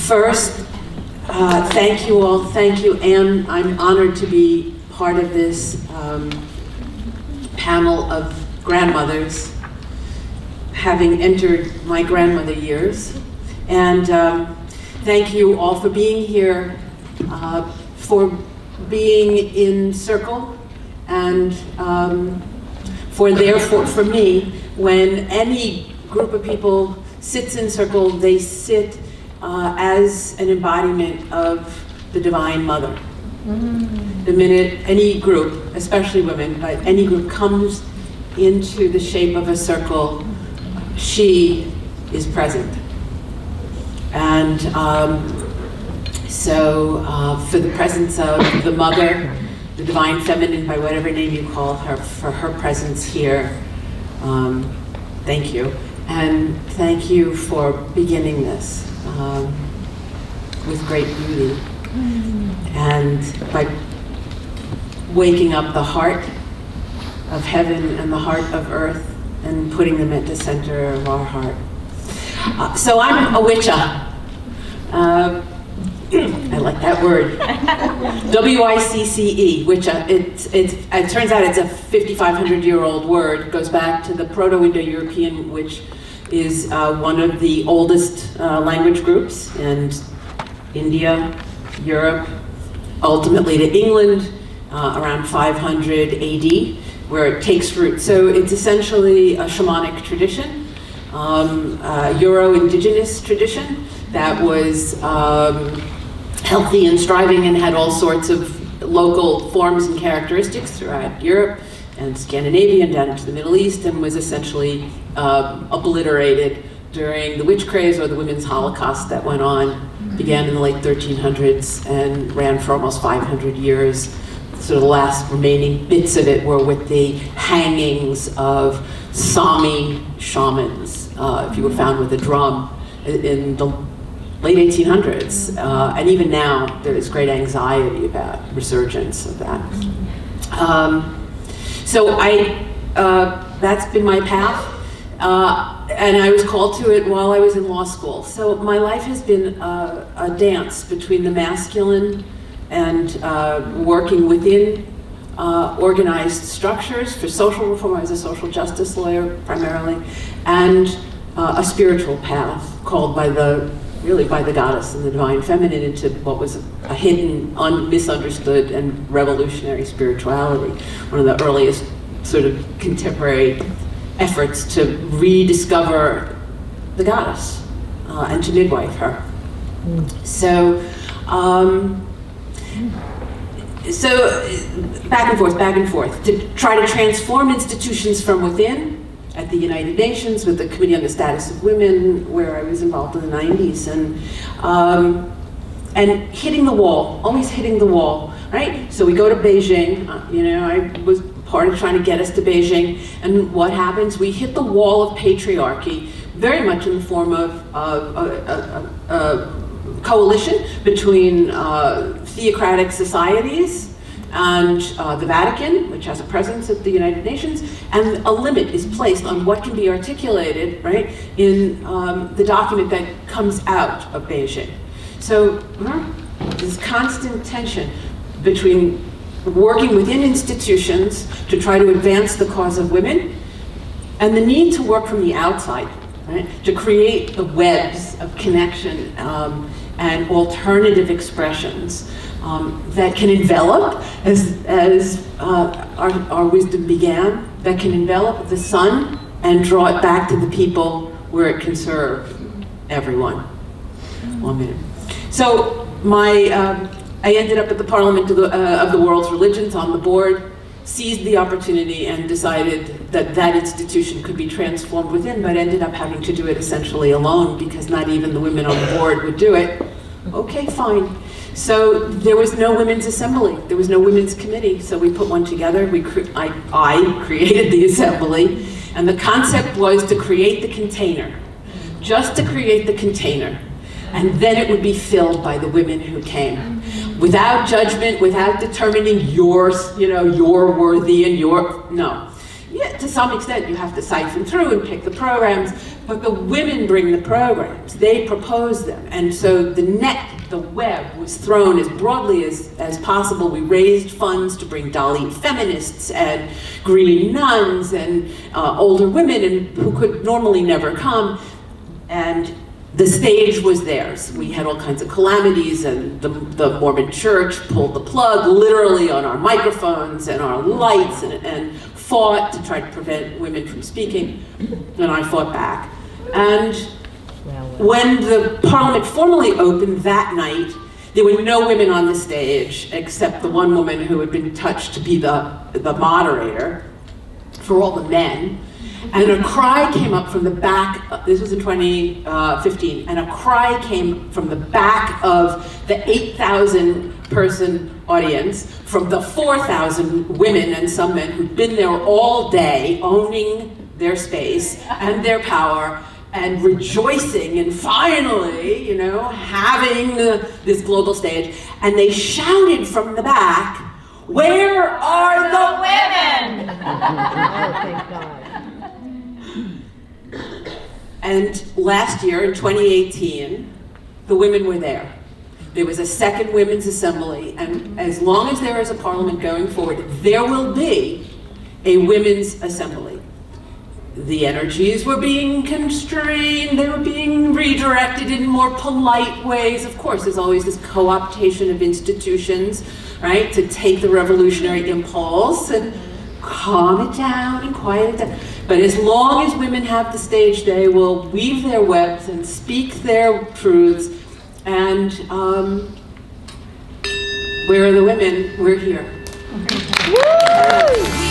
First, thank you all. Thank you, Anne. I'm honored to be part of this panel of grandmothers, having entered my grandmother years. And thank you all for being here, for being in circle, and for me, when any group of people sits in circle, they sit as an embodiment of the Divine Mother. The minute any group, especially women, but any group comes into the shape of a circle, she is present. And for the presence of the Mother, the Divine Feminine, by whatever name you call her, for her presence here, thank you. And thank you for beginning this with great beauty. And by waking up the heart of heaven and the heart of earth and putting them at the center of our heart. So I'm a Wicca. I like that word. W-I-C-C-E, Wicca. It turns out it's a 5,500-year-old word. It goes back to the Proto-Indo-European, which is one of the oldest language groups, and India, Europe, ultimately to England, around 500 AD, where it takes root. So it's essentially a shamanic tradition, Euro-indigenous tradition that was healthy and striving and had all sorts of local forms and characteristics throughout Europe and Scandinavia and down into the Middle East, and was essentially obliterated during the witch craze or the women's Holocaust that went on, began in the late 1300s and ran for almost 500 years. So the last remaining bits of it were with the hangings of Sami shamans, if you were found with a drum in the late 1800s. And even now, there is great anxiety about resurgence of that. That's been my path. And I was called to it while I was in law school. So my life has been a dance between the masculine and working within organized structures for social reform. I was a social justice lawyer primarily, and a spiritual path called by the goddess and the divine feminine into what was a hidden, misunderstood, and revolutionary spirituality. One of the earliest sort of contemporary efforts to rediscover the goddess and to midwife her. So back and forth, to try to transform institutions from within at the United Nations with the Committee on the Status of Women, where I was involved in the 90s, and hitting the wall, always hitting the wall, right? So we go to Beijing, I was part of trying to get us to Beijing, and what happens? We hit the wall of patriarchy, very much in the form of a coalition between theocratic societies and the Vatican, which has a presence at the United Nations, and a limit is placed on what can be articulated, right, in the document that comes out of Beijing. So this constant tension between working within institutions to try to advance the cause of women, and the need to work from the outside, right, to create the webs of connection and alternative expressions that can envelop, as our wisdom began, that can envelop the sun and draw it back to the people where it can serve everyone. 1 minute. So I ended up at the Parliament of the World's Religions on the board, seized the opportunity and decided that that institution could be transformed within, but ended up having to do it essentially alone because not even the women on the board would do it. Okay, fine. So there was no women's assembly, there was no women's committee, so we put one together. I created the assembly, and the concept was to create the container, just to create the container. And then it would be filled by the women who came. Without judgment, without determining you're worthy and no. Yeah, to some extent you have to siphon through and pick the programs, But the women bring the programs, they propose them. And so the web was thrown as broadly as possible. We raised funds to bring Dalit feminists and green nuns and older women who could normally never come. And the stage was theirs. We had all kinds of calamities, and the Mormon church pulled the plug literally on our microphones and our lights and fought to try to prevent women from speaking, and I fought back. And when the Parliament formally opened that night, there were no women on the stage except the one woman who had been touched to be the moderator for all the men. And a cry came up from the back, this was in 2015, and a cry came from the back of the 8,000 person audience, from the 4,000 women and some men who'd been there all day, owning their space and their power, and rejoicing and finally, you know, having this global stage. And they shouted from the back, "Where are the women?" Oh, thank God. And last year, in 2018, the women were there. There was a second women's assembly, and as long as there is a parliament going forward, there will be a women's assembly. The energies were being constrained, they were being redirected in more polite ways. Of course, there's always this co-optation of institutions, right, to take the revolutionary impulse and calm it down and quiet it down. But as long as women have the stage, they will weave their webs and speak their truths. And where are the women? We're here. Woo!